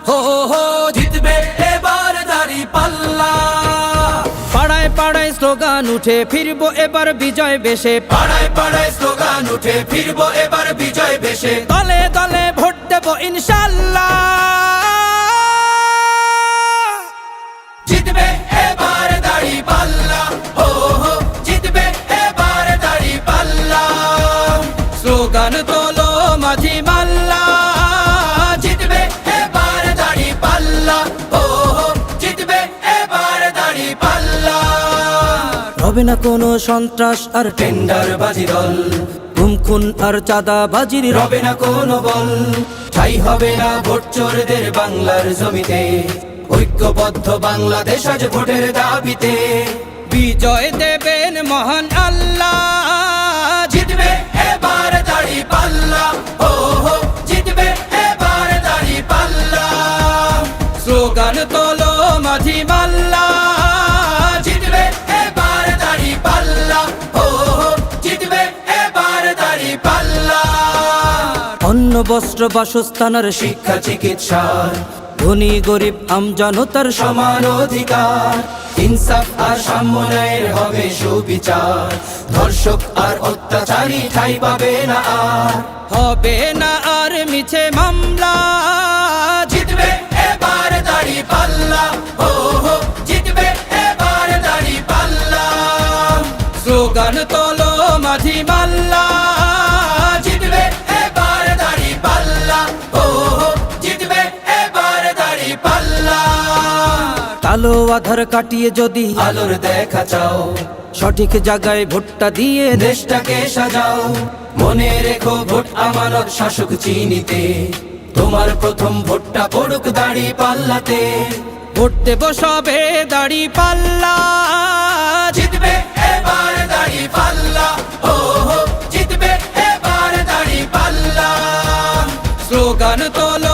হো হো জিতবে এবার দাঁড়িপাল্লা। পাড়ায় পাড়ায় স্লোগান উঠে ফিরবো এবার বিজয় বেশে, পাড়ায় পাড়ায় স্লোগান উঠে ফিরবো এবার বিজয় বেশে। দলে দলে ভোট দেবো ইনশাল্লাহ। জিতবে এবার দাঁড়িপাল্লা, হো হো জিতবে এবার দাঁড়িপাল্লা। স্লোগান তোলো মাঝি মাল্লা, জিতবে এবার দাঁড়িপাল্লা, হো হো জিতবে এবার দাঁড়িপাল্লা। হবে না কোনো সন্ত্রাস আর টেন্ডার বাজি দল, গুম খুন আর চাঁদা বাজির রবে না কোনো বল। ঠাই হবে না ভোট চোরদের বাংলার জমিতে, ঐক্যবদ্ধ বাংলাদেশ আজ ভোটের দাবিতে। বিজয় দেবেন মহান আল্লাহ। জিতবে এবার দাঁড়িপাল্লা, ও হো জিতবে এবার দাঁড়িপাল্লা। স্লোগান তোলো মাঝি মাল্লা, জিতবে এবার দাঁড়িপাল্লা, ও হো জিতবে এবার দাঁড়িপাল্লা। অন্ন বস্ত্র বাসস্থান আর শিক্ষা চিকিৎসার ধনী গরিব আমজনতার সমান অধিকার, ইনসাফ আর সাম্য ন্যায়ের হবে সুবিচার। ধর্ষক আর অত্যাচারী ঠাঁই পাবে না আর, হবে না আর মিছে মামলা। জিতবে এবার দাঁড়িপাল্লা, ও হো জিতবে এবার দাঁড়িপাল্লা। স্লোগান তোলো মাঝি মাল্লা, জিতবে এবার দাঁড়িপাল্লা, ও হো জিতবে এবার দাঁড়িপাল্লা। কালো আধার কাটিয়ে যদি আলোর দেখা চাও, সঠিক জায়গায় ভোটটা দিয়ে দেশটাকে সাজাও। মনে রেখো ভোট আমানত শাসক চিনিতে, তোমার প্রথম ভোটটা পড়ুক দাঁড়িপাল্লাতে। ভোট দেব সবে দাঁড়িপাল্লা। জিতবে এবার দাঁড়িপাল্লা, ও হো জিতবে এবার দাঁড়িপাল্লা। স্লোগান তোলো